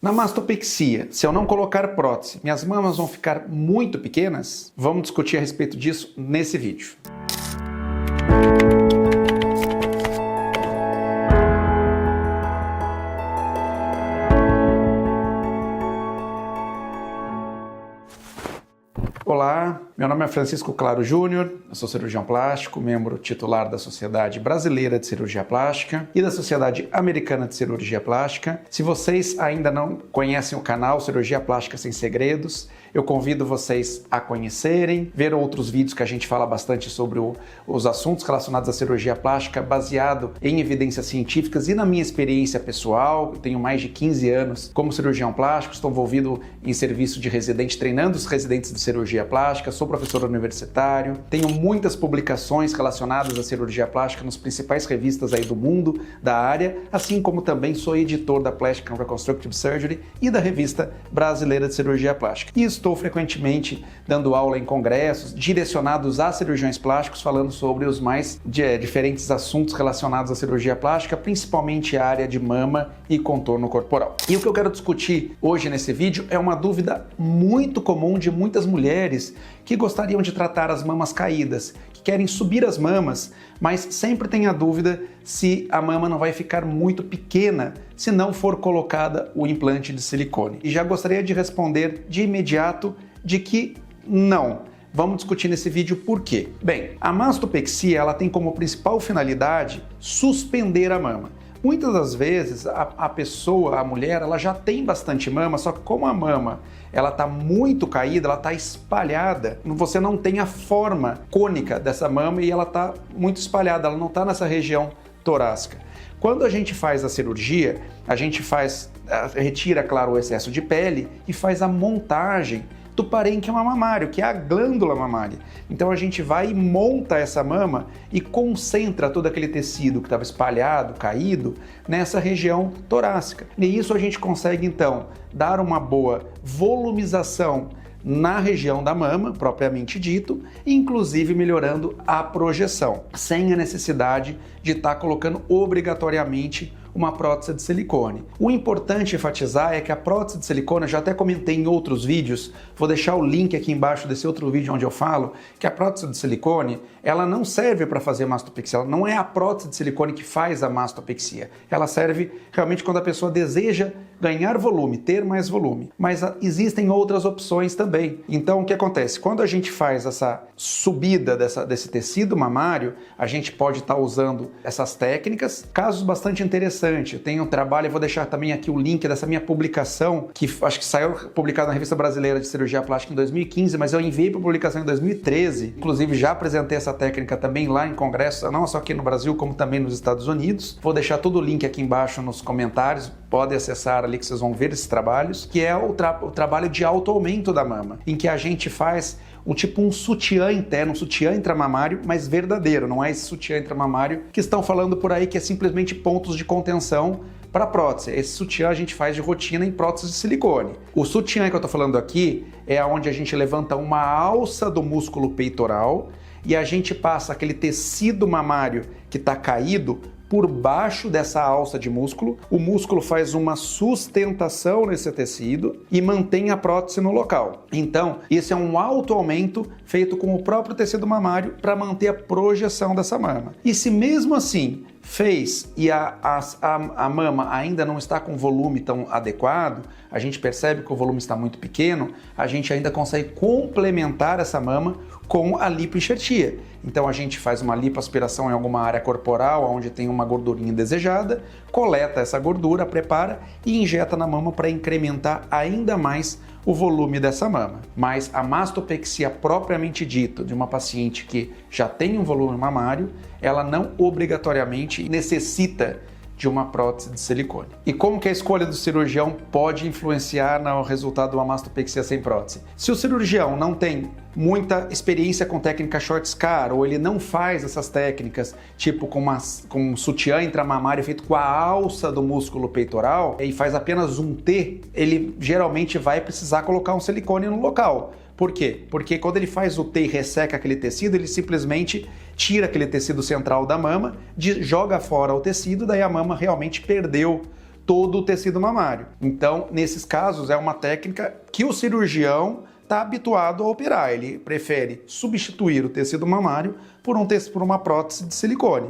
Na mastopexia, se eu não colocar prótese, minhas mamas vão ficar muito pequenas? Vamos discutir a respeito disso nesse vídeo. Olá, meu nome é Francisco Claro Júnior, eu sou cirurgião plástico, membro titular da Sociedade Brasileira de Cirurgia Plástica e da Sociedade Americana de Cirurgia Plástica. Se vocês ainda não conhecem o canal Cirurgia Plástica Sem Segredos, eu convido vocês a conhecerem, ver outros vídeos que a gente fala bastante sobre os assuntos relacionados à cirurgia plástica, baseado em evidências científicas e na minha experiência pessoal. Eu tenho mais de 15 anos como cirurgião plástico, estou envolvido em serviço de residente, treinando os residentes de cirurgia plástica, sou professor universitário, tenho muitas publicações relacionadas à cirurgia plástica nas principais revistas aí do mundo, da área, assim como também sou editor da Plastic and Reconstructive Surgery e da Revista Brasileira de Cirurgia Plástica. E estou frequentemente dando aula em congressos direcionados a cirurgiões plásticos, falando sobre os mais diferentes assuntos relacionados à cirurgia plástica, principalmente a área de mama e contorno corporal. E o que eu quero discutir hoje nesse vídeo é uma dúvida muito comum de muitas mulheres que gostariam de tratar as mamas caídas, que querem subir as mamas, mas sempre tem a dúvida se a mama não vai ficar muito pequena se não for colocada o implante de silicone. E já gostaria de responder de imediato de que não. Vamos discutir nesse vídeo por quê. Bem, a mastopexia ela tem como principal finalidade suspender a mama. Muitas das vezes a pessoa, a mulher, ela já tem bastante mama, só que como a mama ela está muito caída, ela está espalhada, você não tem a forma cônica dessa mama e ela está muito espalhada, ela não está nessa região torácica. Quando a gente faz a cirurgia, a gente retira, claro, o excesso de pele e faz a montagem do parênquima mamário, que é a glândula mamária. Então a gente vai e monta essa mama e concentra todo aquele tecido que estava espalhado, caído, nessa região torácica. E isso a gente consegue então dar uma boa volumização na região da mama, propriamente dito, inclusive melhorando a projeção, sem a necessidade de estar colocando obrigatoriamente uma prótese de silicone. O importante enfatizar é que a prótese de silicone, eu já até comentei em outros vídeos, vou deixar o link aqui embaixo desse outro vídeo onde eu falo que a prótese de silicone, ela não serve para fazer mastopexia, ela não é a prótese de silicone que faz a mastopexia, ela serve realmente quando a pessoa deseja ganhar volume, ter mais volume, mas existem outras opções também. Então o que acontece? Quando a gente faz essa subida desse tecido mamário, a gente pode estar usando essas técnicas, casos bastante interessantes. Eu tenho um trabalho, eu vou deixar também aqui o link dessa minha publicação, que acho que saiu publicada na Revista Brasileira de Cirurgia Plástica em 2015, mas eu enviei para publicação em 2013. Inclusive já apresentei essa técnica também lá em congressos, não só aqui no Brasil, como também nos Estados Unidos. Vou deixar todo o link aqui embaixo nos comentários, podem acessar ali que vocês vão ver esses trabalhos, que é o trabalho de autoaumento da mama, em que a gente faz um sutiã interno, um sutiã intramamário, mas verdadeiro, não é esse sutiã intramamário que estão falando por aí que é simplesmente pontos de contenção para prótese. Esse sutiã a gente faz de rotina em prótese de silicone. O sutiã que eu estou falando aqui é onde a gente levanta uma alça do músculo peitoral e a gente passa aquele tecido mamário que está caído por baixo dessa alça de músculo, o músculo faz uma sustentação nesse tecido e mantém a prótese no local. Então, esse é um autoaumento feito com o próprio tecido mamário para manter a projeção dessa mama. E se mesmo assim fez e a mama ainda não está com volume tão adequado, a gente percebe que o volume está muito pequeno, a gente ainda consegue complementar essa mama com a lipoenxertia. Então a gente faz uma lipoaspiração em alguma área corporal onde tem uma gordurinha indesejada, coleta essa gordura, prepara e injeta na mama para incrementar ainda mais o volume dessa mama. Mas a mastopexia propriamente dita de uma paciente que já tem um volume mamário, ela não obrigatoriamente necessita de uma prótese de silicone. E como que a escolha do cirurgião pode influenciar no resultado de uma mastopexia sem prótese? Se o cirurgião não tem muita experiência com técnica short scar, ou ele não faz essas técnicas, tipo com um sutiã intramamário feito com a alça do músculo peitoral, e faz apenas um T, ele geralmente vai precisar colocar um silicone no local. Por quê? Porque quando ele faz o T e resseca aquele tecido, ele simplesmente tira aquele tecido central da mama, joga fora o tecido, daí a mama realmente perdeu todo o tecido mamário. Então, nesses casos, é uma técnica que o cirurgião está habituado a operar. Ele prefere substituir o tecido mamário por uma prótese de silicone.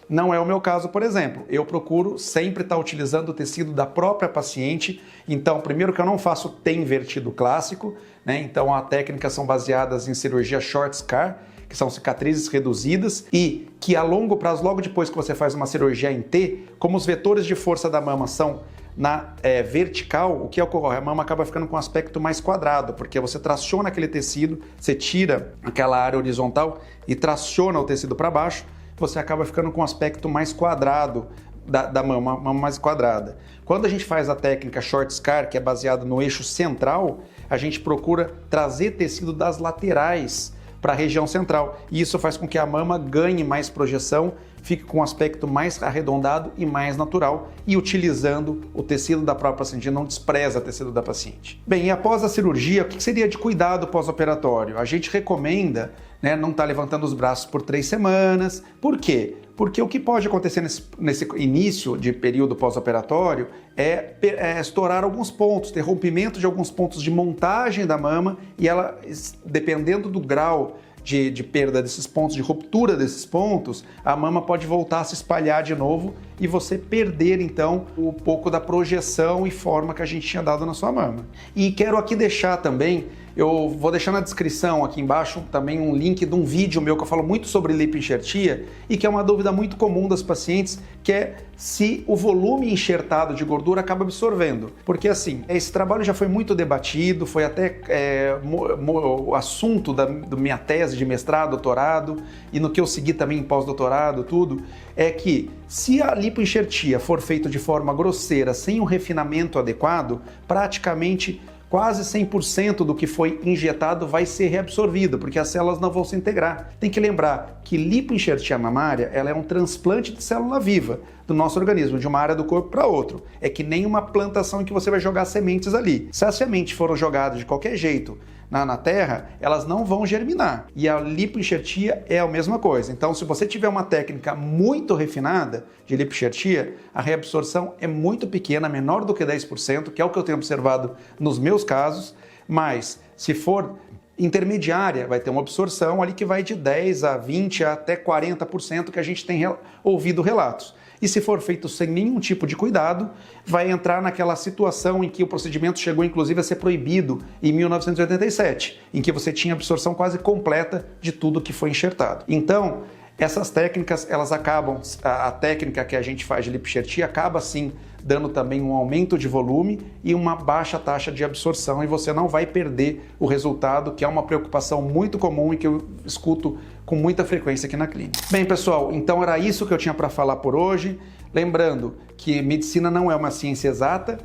Não é o meu caso, por exemplo. Eu procuro sempre estar utilizando o tecido da própria paciente. Então, primeiro que eu não faço TEM invertido clássico, né? Então, as técnicas são baseadas em cirurgia short scar, que são cicatrizes reduzidas e que a longo prazo, logo depois que você faz uma cirurgia em T, como os vetores de força da mama são na vertical, o que ocorre? A mama acaba ficando com um aspecto mais quadrado, porque você traciona aquele tecido, você tira aquela área horizontal e traciona o tecido para baixo, você acaba ficando com um aspecto mais quadrado da mama, uma mama mais quadrada. Quando a gente faz a técnica short scar, que é baseada no eixo central, a gente procura trazer tecido das laterais para a região central. E isso faz com que a mama ganhe mais projeção, fique com um aspecto mais arredondado e mais natural, e utilizando o tecido da própria paciente, não despreza o tecido da paciente. Bem, e após a cirurgia, o que seria de cuidado pós-operatório? A gente recomenda, né, não estar levantando os braços por 3 semanas. Por quê? Porque o que pode acontecer nesse início de período pós-operatório é estourar alguns pontos, ter rompimento de alguns pontos de montagem da mama, e ela, dependendo do grau de perda desses pontos, de ruptura desses pontos, a mama pode voltar a se espalhar de novo e você perder, então, um pouco da projeção e forma que a gente tinha dado na sua mama. E quero aqui deixar também, eu vou deixar na descrição aqui embaixo também um link de um vídeo meu que eu falo muito sobre lipoenxertia e que é uma dúvida muito comum das pacientes, que é se o volume enxertado de gordura acaba absorvendo. Porque assim, esse trabalho já foi muito debatido, foi até o assunto da minha tese de mestrado, doutorado, e no que eu segui também em pós-doutorado, tudo, é que se a lipoenxertia for feita de forma grosseira, sem um refinamento adequado, praticamente quase 100% do que foi injetado vai ser reabsorvido, porque as células não vão se integrar. Tem que lembrar que lipoenxertia mamária, ela é um transplante de célula viva do nosso organismo, de uma área do corpo para outra. É que nem uma plantação em que você vai jogar sementes ali. Se as sementes foram jogadas de qualquer jeito na terra, elas não vão germinar. E a lipoenxertia é a mesma coisa. Então, se você tiver uma técnica muito refinada de lipoenxertia, a reabsorção é muito pequena, menor do que 10%, que é o que eu tenho observado nos meus casos, mas se for intermediária, vai ter uma absorção ali que vai de 10% a 20% até 40%, que a gente tem ouvido relatos. E se for feito sem nenhum tipo de cuidado, vai entrar naquela situação em que o procedimento chegou inclusive a ser proibido em 1987, em que você tinha absorção quase completa de tudo que foi enxertado. Então, essas técnicas, elas acabam, a técnica que a gente faz de lipoenxertia acaba sim dando também um aumento de volume e uma baixa taxa de absorção, e você não vai perder o resultado, que é uma preocupação muito comum e que eu escuto com muita frequência aqui na clínica. Bem, pessoal, então era isso que eu tinha para falar por hoje. Lembrando que medicina não é uma ciência exata,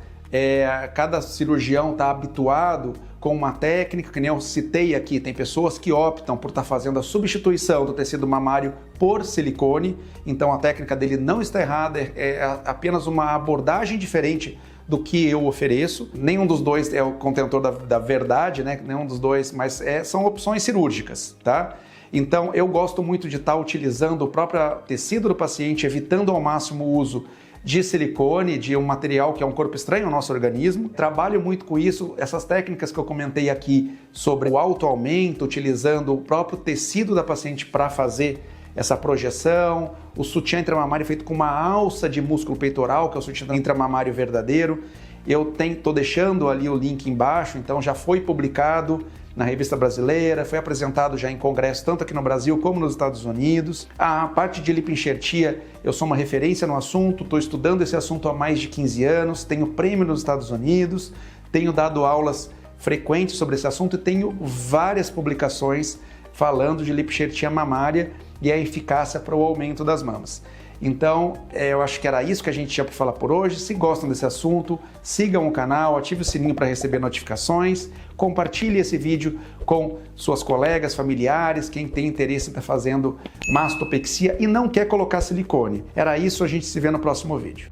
cada cirurgião está habituado com uma técnica, que nem eu citei aqui, tem pessoas que optam por estar fazendo a substituição do tecido mamário por silicone, então a técnica dele não está errada, é apenas uma abordagem diferente do que eu ofereço. Nenhum dos dois é o contentor da verdade, né? Nenhum dos dois, mas são opções cirúrgicas, tá? Então eu gosto muito de estar utilizando o próprio tecido do paciente, evitando ao máximo o uso de silicone, de um material que é um corpo estranho ao nosso organismo. Trabalho muito com isso, essas técnicas que eu comentei aqui sobre o autoaumento, utilizando o próprio tecido da paciente para fazer essa projeção, o sutiã intramamário feito com uma alça de músculo peitoral, que é o sutiã intramamário verdadeiro. Eu estou deixando ali o link embaixo, então já foi publicado na revista brasileira, foi apresentado já em congresso tanto aqui no Brasil como nos Estados Unidos. A parte de lipoenxertia, eu sou uma referência no assunto, estou estudando esse assunto há mais de 15 anos, tenho prêmio nos Estados Unidos, tenho dado aulas frequentes sobre esse assunto e tenho várias publicações falando de lipoenxertia mamária e a eficácia para o aumento das mamas. Então, eu acho que era isso que a gente tinha para falar por hoje. Se gostam desse assunto, sigam o canal, ative o sininho para receber notificações, compartilhe esse vídeo com suas colegas, familiares, quem tem interesse em estar fazendo mastopexia e não quer colocar silicone. Era isso, a gente se vê no próximo vídeo.